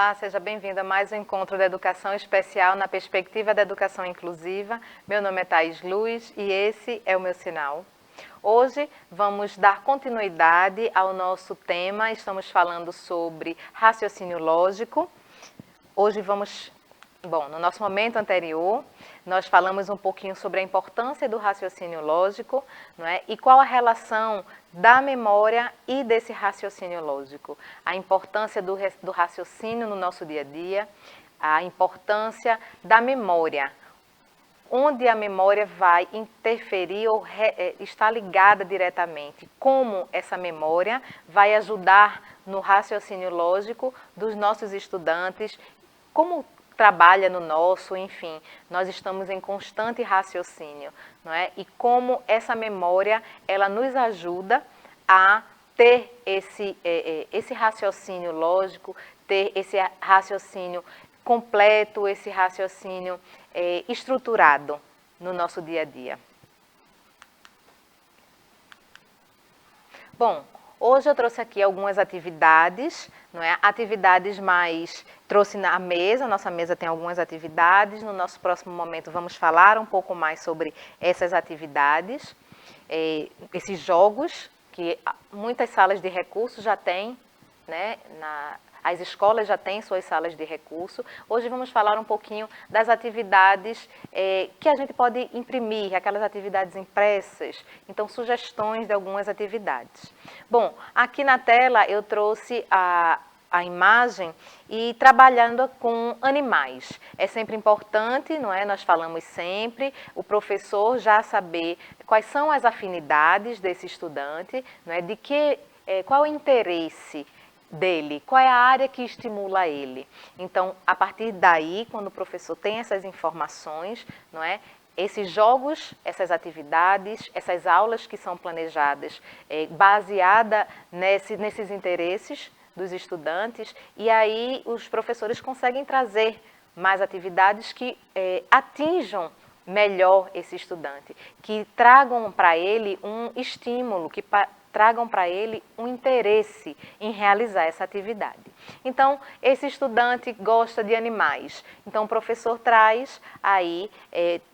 Olá, seja bem-vindo a mais um encontro da Educação Especial na perspectiva da educação inclusiva. Meu nome é Thaís Luz e esse é o meu sinal. Hoje vamos dar continuidade ao nosso tema, estamos falando sobre raciocínio lógico. Hoje no nosso momento anterior, nós falamos um pouquinho sobre a importância do raciocínio lógico, não é? E qual a relação da memória e desse raciocínio lógico. A importância do raciocínio no nosso dia a dia, a importância da memória, onde a memória vai interferir ou está ligada diretamente, como essa memória vai ajudar no raciocínio lógico dos nossos estudantes, como trabalha no nosso, enfim, nós estamos em constante raciocínio, não é? E como essa memória, ela nos ajuda a ter esse raciocínio lógico, ter esse raciocínio completo, esse raciocínio estruturado no nosso dia a dia. Bom, hoje eu trouxe aqui algumas atividades, não é? Atividades mais... Trouxe na mesa, nossa mesa tem algumas atividades. No nosso próximo momento vamos falar um pouco mais sobre essas atividades, esses jogos que muitas salas de recursos já têm, né? As escolas já têm suas salas de recurso. Hoje vamos falar um pouquinho das atividades que a gente pode imprimir, aquelas atividades impressas. Então, sugestões de algumas atividades. Bom, aqui na tela eu trouxe a imagem e trabalhando com animais. É sempre importante, não é? Nós falamos sempre, o professor já saber quais são as afinidades desse estudante, não é? Qual é o interesse dele, qual é a área que estimula ele. Então, a partir daí, quando o professor tem essas informações, não é? Esses jogos, essas atividades, essas aulas que são planejadas baseada nesses interesses dos estudantes, e aí os professores conseguem trazer mais atividades que atinjam melhor esse estudante, que tragam para ele um estímulo, que tragam para ele um interesse em realizar essa atividade. Então, esse estudante gosta de animais, então o professor traz aí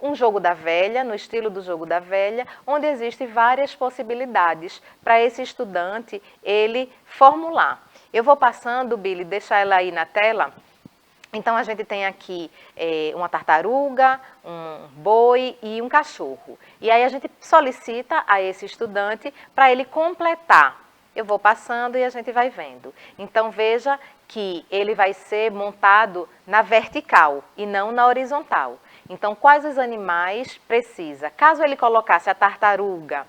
um jogo da velha, no estilo do jogo da velha, onde existem várias possibilidades para esse estudante ele formular. Eu vou passando, Billy, deixar ela aí na tela. Então, a gente tem aqui uma tartaruga, um boi e um cachorro. E aí a gente solicita a esse estudante para ele completar. Eu vou passando e a gente vai vendo. Então, veja que ele vai ser montado na vertical e não na horizontal. Então, quais os animais precisa? Caso ele colocasse a tartaruga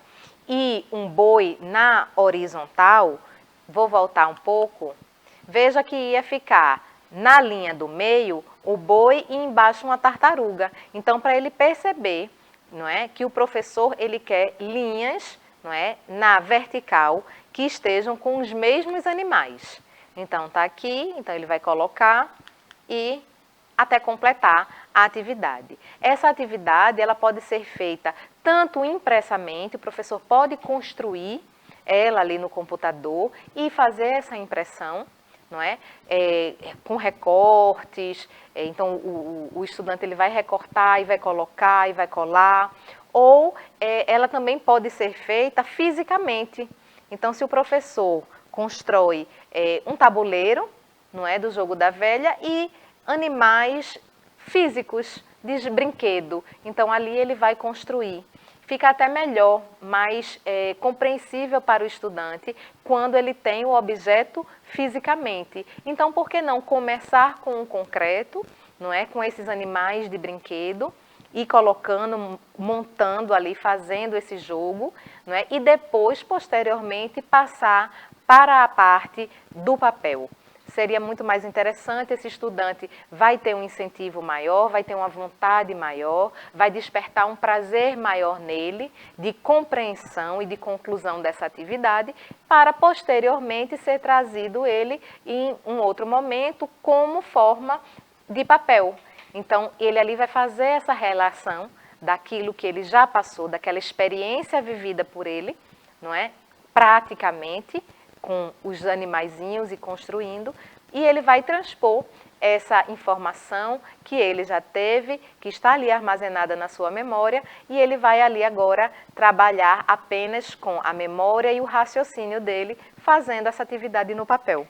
e um boi na horizontal, vou voltar um pouco, veja que ia ficar na linha do meio o boi e embaixo uma tartaruga. Então, para ele perceber, não é, que o professor ele quer linhas, não é, na vertical que estejam com os mesmos animais. Então, está aqui, então ele vai colocar e até completar a atividade. Essa atividade ela pode ser feita tanto impressamente, o professor pode construir ela ali no computador e fazer essa impressão, não é? Com recortes, então o estudante ele vai recortar e vai colocar e vai colar, ou ela também pode ser feita fisicamente. Então, se o professor constrói um tabuleiro, não é, do jogo da velha e animais físicos de brinquedo, então ali ele vai construir. Fica até melhor, mais compreensível para o estudante quando ele tem o objeto fisicamente. Então, por que não começar com o concreto, não é? Com esses animais de brinquedo e colocando, montando ali, fazendo esse jogo, não é? E depois, posteriormente, passar para a parte do papel. Seria muito mais interessante, esse estudante vai ter um incentivo maior, vai ter uma vontade maior, vai despertar um prazer maior nele, de compreensão e de conclusão dessa atividade, para posteriormente ser trazido ele em um outro momento como forma de papel. Então, ele ali vai fazer essa relação daquilo que ele já passou, daquela experiência vivida por ele, não é? Praticamente, com os animaizinhos e construindo, e ele vai transpor essa informação que ele já teve, que está ali armazenada na sua memória, e ele vai ali agora trabalhar apenas com a memória e o raciocínio dele, fazendo essa atividade no papel.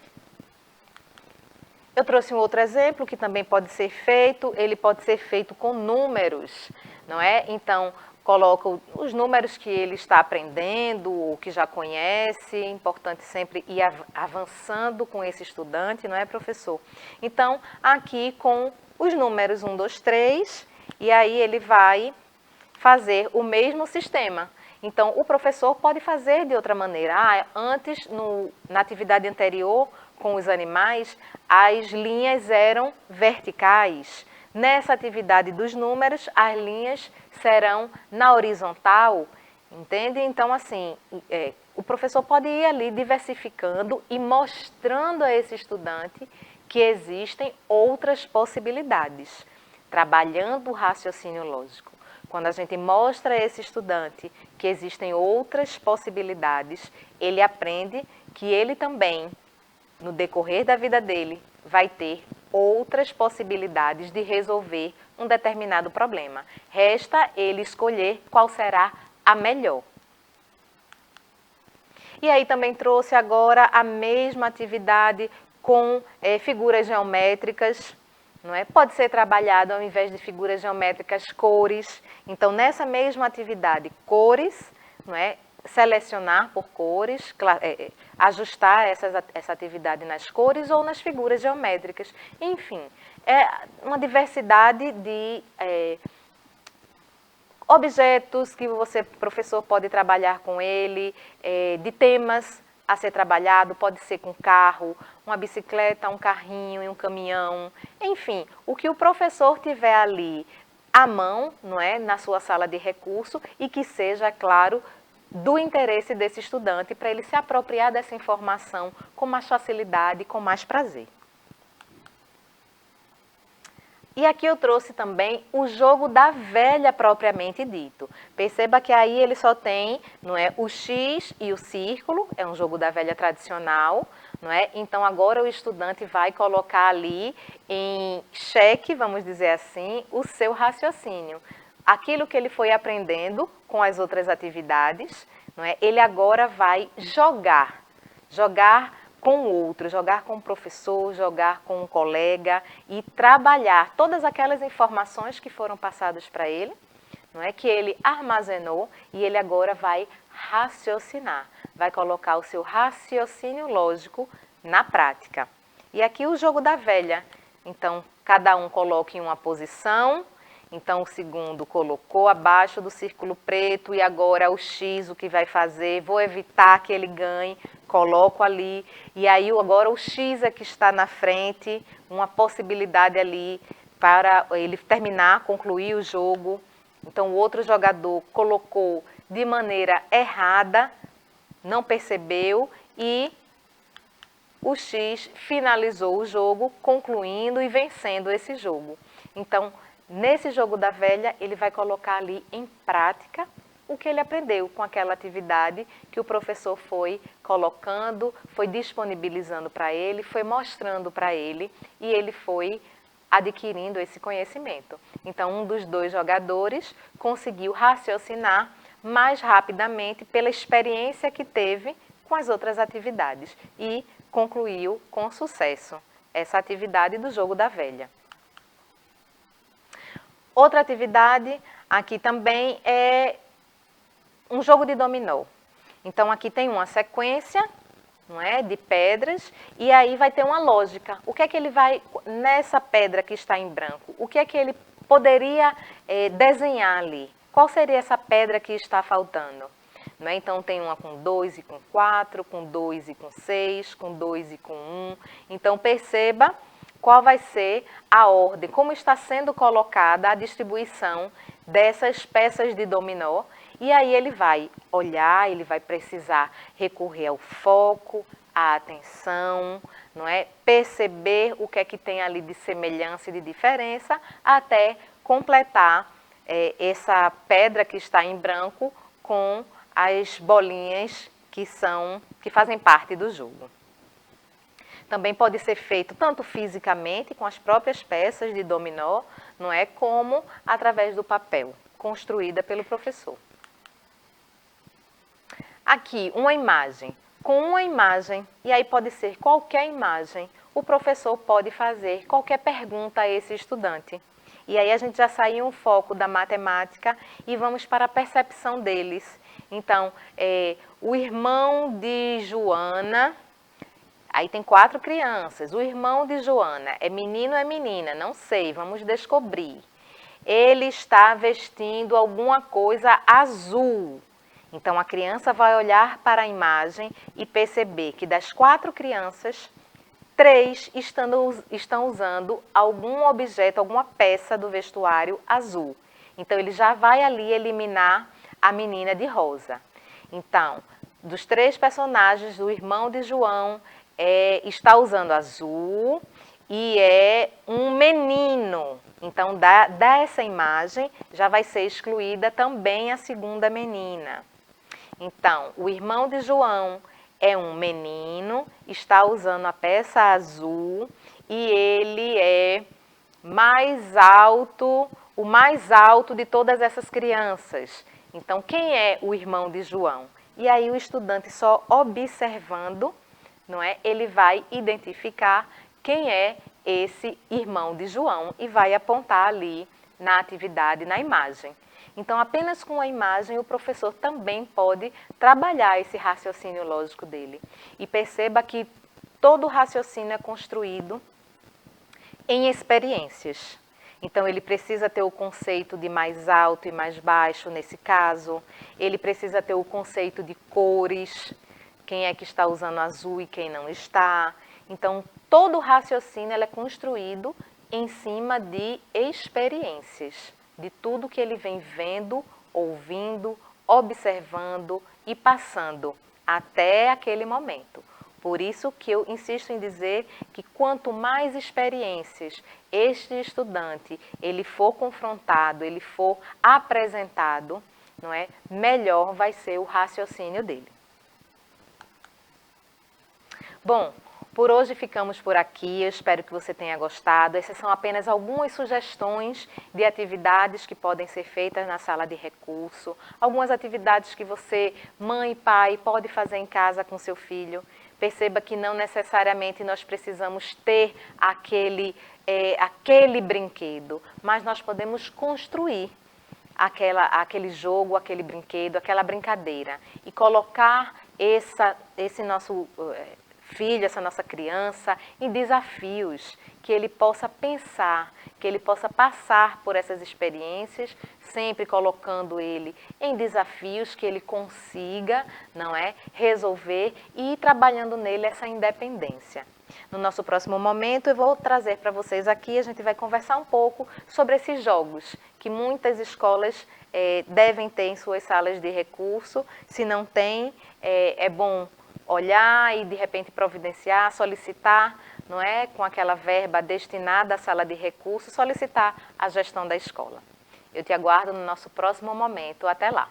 Eu trouxe um outro exemplo que também pode ser feito, ele pode ser feito com números, não é? Então, coloca os números que ele está aprendendo, ou que já conhece, é importante sempre ir avançando com esse estudante, não é, professor? Então, aqui com os números 1, 2, 3, e aí ele vai fazer o mesmo sistema. Então, o professor pode fazer de outra maneira. Antes, na atividade anterior, com os animais, as linhas eram verticais. Nessa atividade dos números, as linhas serão na horizontal, entende? Então, assim, o professor pode ir ali diversificando e mostrando a esse estudante que existem outras possibilidades, trabalhando o raciocínio lógico. Quando a gente mostra a esse estudante que existem outras possibilidades, ele aprende que ele também, no decorrer da vida dele, vai ter outras possibilidades de resolver um determinado problema. Resta ele escolher qual será a melhor. E aí também trouxe agora a mesma atividade com figuras geométricas, não é? Pode ser trabalhado ao invés de figuras geométricas, cores. Então, nessa mesma atividade, cores, não é? Selecionar por cores, ajustar essa atividade nas cores ou nas figuras geométricas. Enfim, é uma diversidade de objetos que você, professor, pode trabalhar com ele, de temas a ser trabalhado, pode ser com carro, uma bicicleta, um carrinho e um caminhão. Enfim, o que o professor tiver ali à mão, não é, na sua sala de recurso e que seja, claro, do interesse desse estudante para ele se apropriar dessa informação com mais facilidade e com mais prazer. E aqui eu trouxe também o jogo da velha propriamente dito. Perceba que aí ele só tem, não é, o X e o círculo, é um jogo da velha tradicional, não é? Então agora o estudante vai colocar ali em xeque, vamos dizer assim, o seu raciocínio. Aquilo que ele foi aprendendo com as outras atividades, não é? Ele agora vai jogar com o outro, jogar com o professor, jogar com um colega e trabalhar todas aquelas informações que foram passadas para ele, não é, que ele armazenou, e ele agora vai raciocinar, vai colocar o seu raciocínio lógico na prática. E aqui o jogo da velha. Então, cada um coloca em uma posição. Então, o segundo colocou abaixo do círculo preto e agora o X, o que vai fazer? Vou evitar que ele ganhe, coloco ali. E aí agora o X é que está na frente, uma possibilidade ali para ele terminar, concluir o jogo. Então, o outro jogador colocou de maneira errada, não percebeu e o X finalizou o jogo, concluindo e vencendo esse jogo. Então, nesse jogo da velha, ele vai colocar ali em prática o que ele aprendeu com aquela atividade que o professor foi colocando, foi disponibilizando para ele, foi mostrando para ele e ele foi adquirindo esse conhecimento. Então, um dos dois jogadores conseguiu raciocinar mais rapidamente pela experiência que teve com as outras atividades e concluiu com sucesso essa atividade do jogo da velha. Outra atividade aqui também é um jogo de dominó. Então, aqui tem uma sequência, não é, de pedras, e aí vai ter uma lógica. O que é que ele vai, nessa pedra que está em branco, o que é que ele poderia desenhar ali? Qual seria essa pedra que está faltando? Não é? Então, tem uma com 2 e com 4, com 2 e com 6, com 2 e com 1. Então, perceba qual vai ser a ordem, como está sendo colocada a distribuição dessas peças de dominó. E aí ele vai olhar, ele vai precisar recorrer ao foco, à atenção, não é? Perceber o que é que tem ali de semelhança e de diferença, até completar essa pedra que está em branco com as bolinhas que fazem parte do jogo. Também pode ser feito tanto fisicamente, com as próprias peças de dominó, não é, como através do papel, construída pelo professor. Aqui, uma imagem. Com uma imagem, e aí pode ser qualquer imagem, o professor pode fazer qualquer pergunta a esse estudante. E aí a gente já saiu um foco da matemática e vamos para a percepção deles. Então, o irmão de Joana, aí tem 4 crianças, o irmão de Joana é menino ou é menina? Não sei, vamos descobrir. Ele está vestindo alguma coisa azul. Então, a criança vai olhar para a imagem e perceber que das 4 crianças, 3 estão usando algum objeto, alguma peça do vestuário azul. Então, ele já vai ali eliminar a menina de rosa. Então, dos 3 personagens, o irmão de João está usando azul e é um menino. Então, dessa imagem, já vai ser excluída também a segunda menina. Então, o irmão de João é um menino, está usando a peça azul e ele é mais alto, o mais alto de todas essas crianças. Então, quem é o irmão de João? E aí o estudante só observando, não é? Ele vai identificar quem é esse irmão de João e vai apontar ali na atividade, na imagem. Então, apenas com a imagem, o professor também pode trabalhar esse raciocínio lógico dele. E perceba que todo o raciocínio é construído em experiências. Então, ele precisa ter o conceito de mais alto e mais baixo, nesse caso. Ele precisa ter o conceito de cores, quem é que está usando azul e quem não está. Então, todo o raciocínio é construído em cima de experiências, de tudo que ele vem vendo, ouvindo, observando e passando até aquele momento. Por isso que eu insisto em dizer que quanto mais experiências este estudante ele for confrontado, ele for apresentado, não é? Melhor vai ser o raciocínio dele. Bom, por hoje ficamos por aqui, eu espero que você tenha gostado. Essas são apenas algumas sugestões de atividades que podem ser feitas na sala de recurso, algumas atividades que você, mãe e pai, pode fazer em casa com seu filho. Perceba que não necessariamente nós precisamos ter aquele brinquedo, mas nós podemos construir aquele jogo, aquele brinquedo, aquela brincadeira e colocar esse nosso filho, essa nossa criança, em desafios, que ele possa pensar, que ele possa passar por essas experiências, sempre colocando ele em desafios que ele consiga, não é, resolver e ir trabalhando nele essa independência. No nosso próximo momento, eu vou trazer para vocês aqui, a gente vai conversar um pouco sobre esses jogos que muitas escolas devem ter em suas salas de recurso. Se não tem, é bom olhar e de repente providenciar, solicitar, não é, com aquela verba destinada à sala de recursos, solicitar a gestão da escola. Eu te aguardo no nosso próximo momento. Até lá!